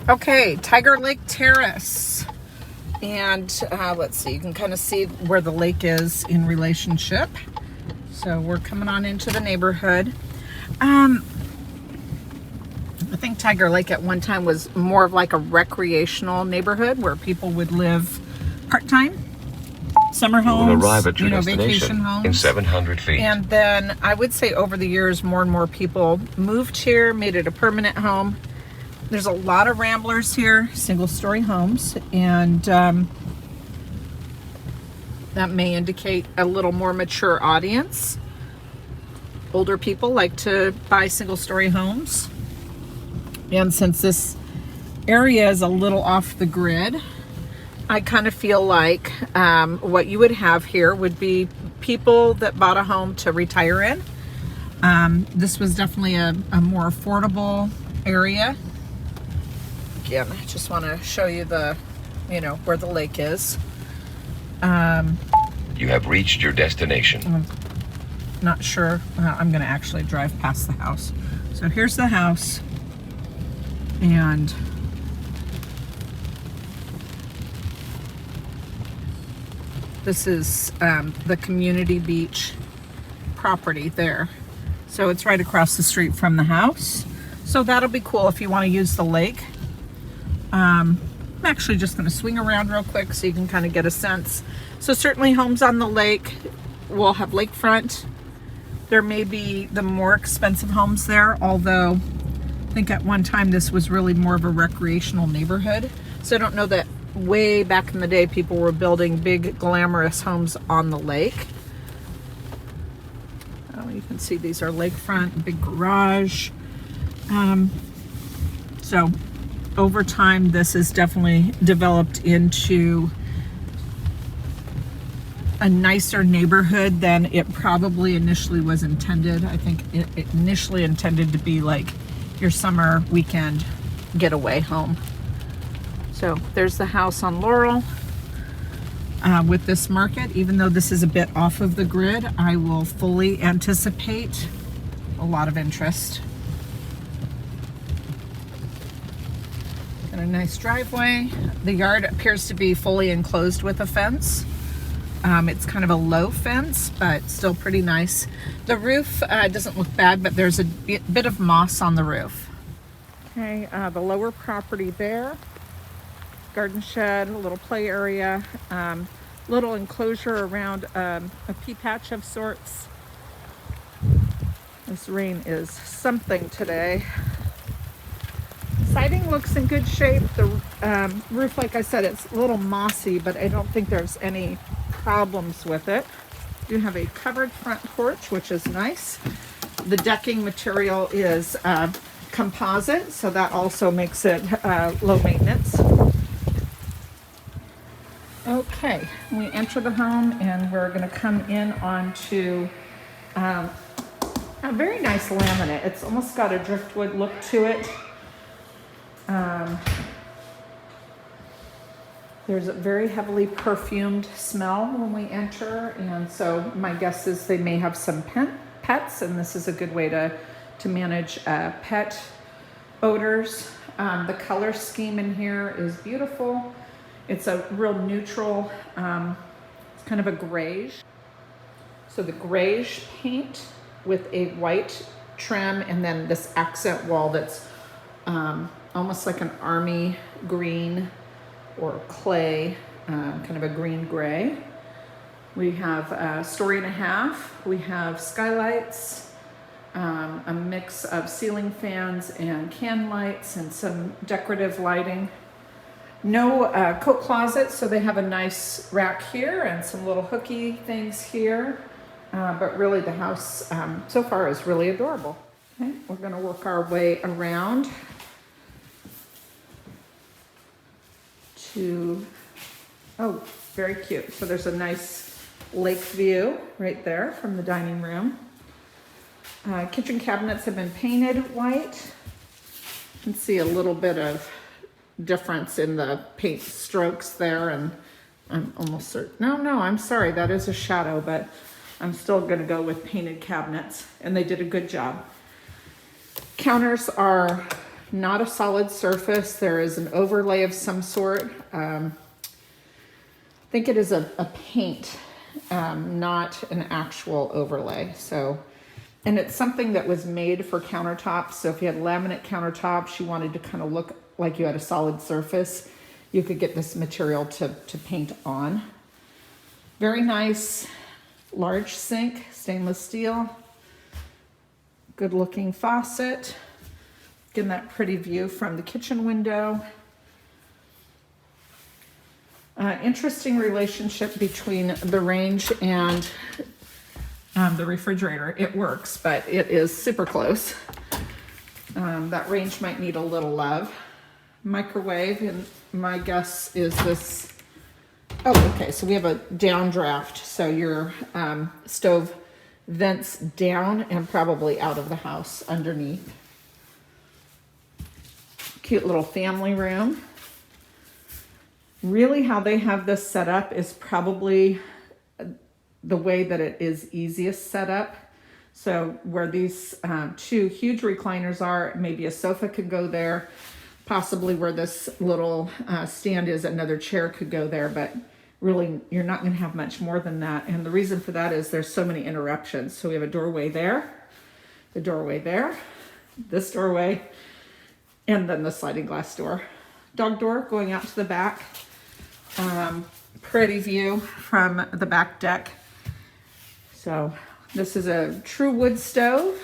Okay, Tiger Lake Terrace. And let's see, you can kind of see where the lake is in relationship. So we're coming on into the neighborhood. I think Tiger Lake at one time was more of like a recreational neighborhood where people would live part-time. Summer homes, you will arrive at your vacation homes. in 700 feet. And then I would say over the years, more and more people moved here, made it a permanent home. There's a lot of ramblers here, single-story homes, and that may indicate a little more mature audience. Older people like to buy single-story homes. And since this area is a little off the grid, I kind of feel like what you would have here would be people that bought a home to retire in. This was definitely a more affordable area. Again, I just want to show you the, where the lake is. You have reached your destination. I'm not sure. I'm going to actually drive past the house. So here's the house. And this is the community beach property there. So it's right across the street from the house. So that'll be cool if you want to use the lake. I'm actually just going to swing around real quick so you can kind of get a sense. So certainly homes on the lake will have lakefront. There may be the more expensive homes there, although I think at one time this was really more of a recreational neighborhood. So I don't know that way back in the day people were building big glamorous homes on the lake. Oh, you can see these are lakefront, big garage. So over time this is definitely developed into a nicer neighborhood than it probably initially was intended. I think it initially intended to be like your summer weekend getaway home. So there's the house on Laurel. With this market, even though this is a bit off of the grid, I will fully anticipate a lot of interest. Got a nice driveway. The yard appears to be fully enclosed with a fence. It's kind of a low fence, but still pretty nice. The roof doesn't look bad, but there's a bit of moss on the roof. Okay, the lower property there. Garden shed, a little play area, little enclosure around a pea patch of sorts. This rain is something today. Siding looks in good shape. The roof, like I said, it's a little mossy, but I don't think there's any problems with it. You have a covered front porch, which is nice. The decking material is composite, so that also makes it low maintenance. Okay, we enter the home and we're going to come in onto a very nice laminate. It's almost got a driftwood look to it. There's a very heavily perfumed smell when we enter, and so my guess is they may have some pets, and this is a good way to manage pet odors. The color scheme in here is beautiful. It's a real neutral, it's kind of a grayish. So the grayish paint with a white trim, and then this accent wall that's almost like an army green or clay, kind of a green gray. We have a story and a half. We have skylights, a mix of ceiling fans and can lights and some decorative lighting. No coat closet, so they have a nice rack here and some little hooky things here. But really the house so far is really adorable. Okay, we're gonna work our way around to, oh, very cute. So there's a nice lake view right there from the dining room. Kitchen cabinets have been painted white. You can see a little bit of difference in the paint strokes there, and I'm almost certain, no, I'm sorry, that is a shadow, but I'm still gonna go with painted cabinets, and they did a good job. Counters are not a solid surface. There is an overlay of some sort. I think it is a paint, not an actual overlay. So, and it's something that was made for countertops. So if you had laminate countertops, you wanted to kind of look like you had a solid surface, you could get this material to paint on. Very nice, large sink, stainless steel. Good looking faucet. Getting that pretty view from the kitchen window. Interesting relationship between the range and the refrigerator. It works, but it is super close. That range might need a little love. Microwave, and my guess is this. Oh, okay, so we have a downdraft. So your stove vents down and probably out of the house underneath. Cute little family room. Really how they have this set up is probably the way that it is easiest set up. So where these two huge recliners are, maybe a sofa could go there. Possibly where this little stand is, another chair could go there, but really you're not going to have much more than that. And the reason for that is there's so many interruptions. So we have a doorway there, the doorway there, this doorway, and then the sliding glass door. Dog door going out to the back. Pretty view from the back deck. So this is a true wood stove.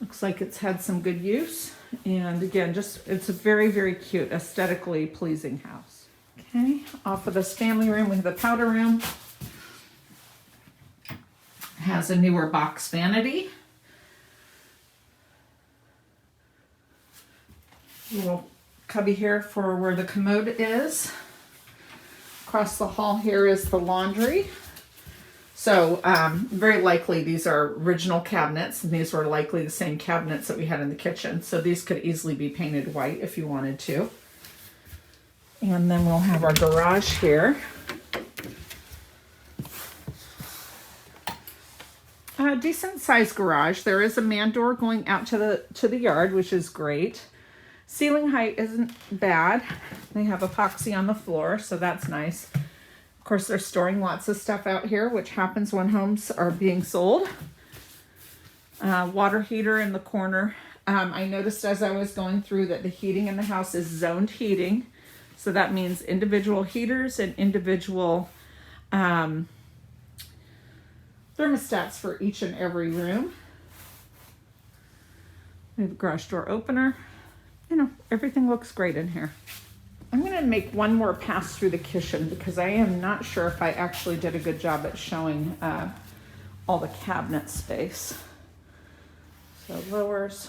Looks like it's had some good use. And again, just it's a very, very cute, aesthetically pleasing house. Okay, off of this family room, we have the powder room. Has a newer box vanity. Little cubby here for where the commode is. Across the hall here is the laundry. So very likely these are original cabinets, and these were likely the same cabinets that we had in the kitchen. So these could easily be painted white if you wanted to. And then we'll have our garage here. A decent sized garage. There is a man door going out to the yard, which is great. Ceiling height isn't bad. They have epoxy on the floor, so that's nice. Of course, they're storing lots of stuff out here, which happens when homes are being sold. Water heater in the corner. I noticed as I was going through that the heating in the house is zoned heating. So that means individual heaters and individual thermostats for each and every room. We have a garage door opener. You know, everything looks great in here. I'm going to make one more pass through the kitchen because I am not sure if I actually did a good job at showing all the cabinet space. So lowers.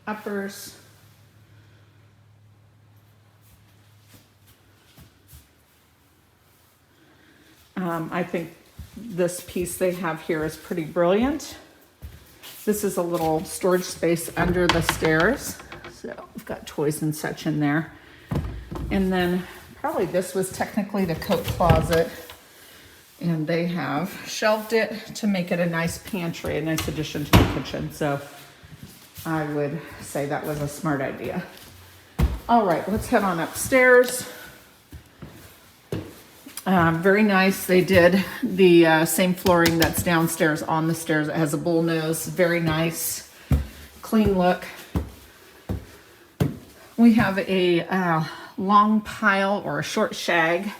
Uppers. I think this piece they have here is pretty brilliant. This is a little storage space under the stairs. So we've got toys and such in there. And then probably this was technically the coat closet. And they have shelved it to make it a nice pantry, a nice addition to the kitchen. So I would say that was a smart idea. All right, let's head on upstairs. Very nice. They did the same flooring that's downstairs on the stairs. It has a bull nose. Very nice, clean look. We have a long pile or a short shag.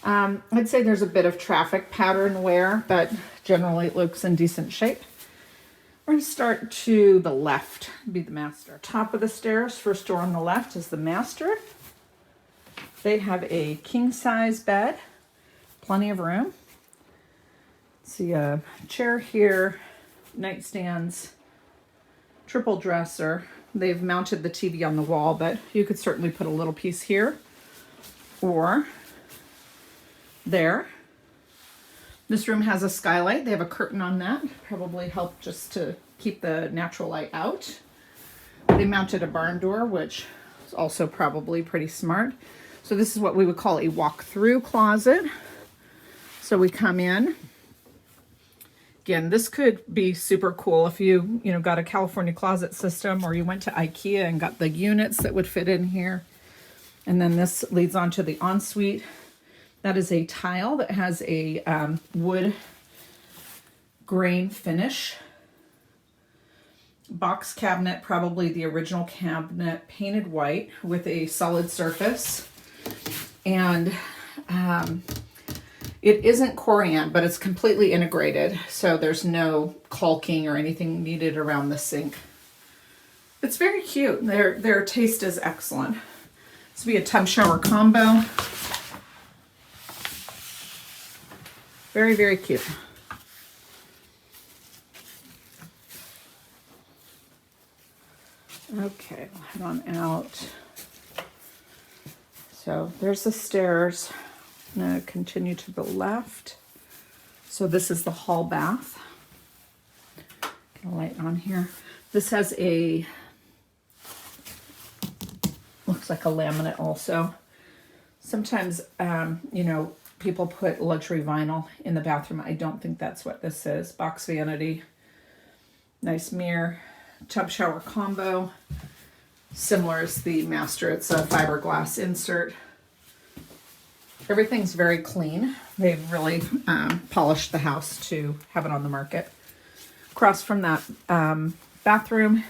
I'd say there's a bit of traffic pattern wear, but generally it looks in decent shape. We're going to start to the left, be the master. Top of the stairs, first door on the left is the master. They have a king size bed. Plenty of room. See a chair here, nightstands, triple dresser. They've mounted the TV on the wall, but you could certainly put a little piece here or there. This room has a skylight. They have a curtain on that. Probably help just to keep the natural light out. They mounted a barn door, which is also probably pretty smart. So this is what we would call a walk-through closet. So we come in, again, this could be super cool if you know, got a California closet system, or you went to IKEA and got the units that would fit in here. And then this leads on to the Ensuite. That is a tile that has a wood grain finish. Box cabinet, probably the original cabinet, painted white with a solid surface. And it isn't Corian, but it's completely integrated, so there's no caulking or anything needed around the sink. It's very cute. Their taste is excellent. This will be a tub shower combo. Very, very cute. Okay, head on out. So there's the stairs. I'm going to continue to the left. So this is the hall bath. Get a light on here. This has a, looks like a laminate also. Sometimes, you know, people put luxury vinyl in the bathroom. I don't think that's what this is. Box vanity. Nice mirror. Tub shower combo. Similar as the master. It's a fiberglass insert. Everything's very clean. They've really polished the house to have it on the market. Across from that bathroom,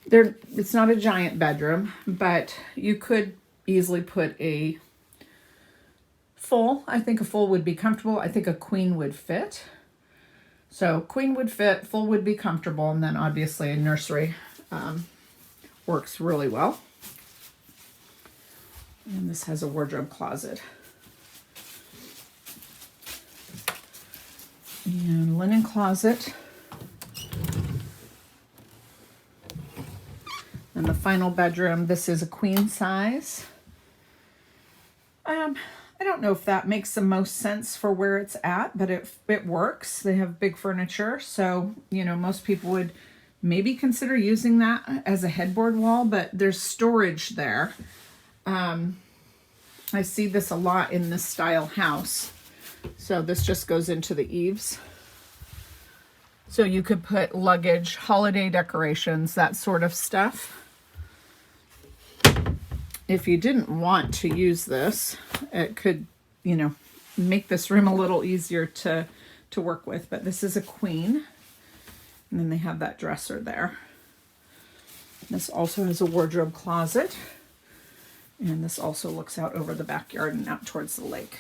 it's not a giant bedroom, but you could easily put a full. I think a full would be comfortable. I think a queen would fit. So queen would fit, full would be comfortable, and then obviously a nursery works really well. And this has a wardrobe closet. And linen closet. And the final bedroom, this is a queen size. I don't know if that makes the most sense for where it's at, but it works. They have big furniture, so, you know, most people would maybe consider using that as a headboard wall, but there's storage there. I see this a lot in this style house. So this just goes into the eaves. So you could put luggage, holiday decorations, that sort of stuff. If you didn't want to use this, it could, you know, make this room a little easier to work with. But this is a queen. And then they have that dresser there. This also has a wardrobe closet. And this also looks out over the backyard and out towards the lake.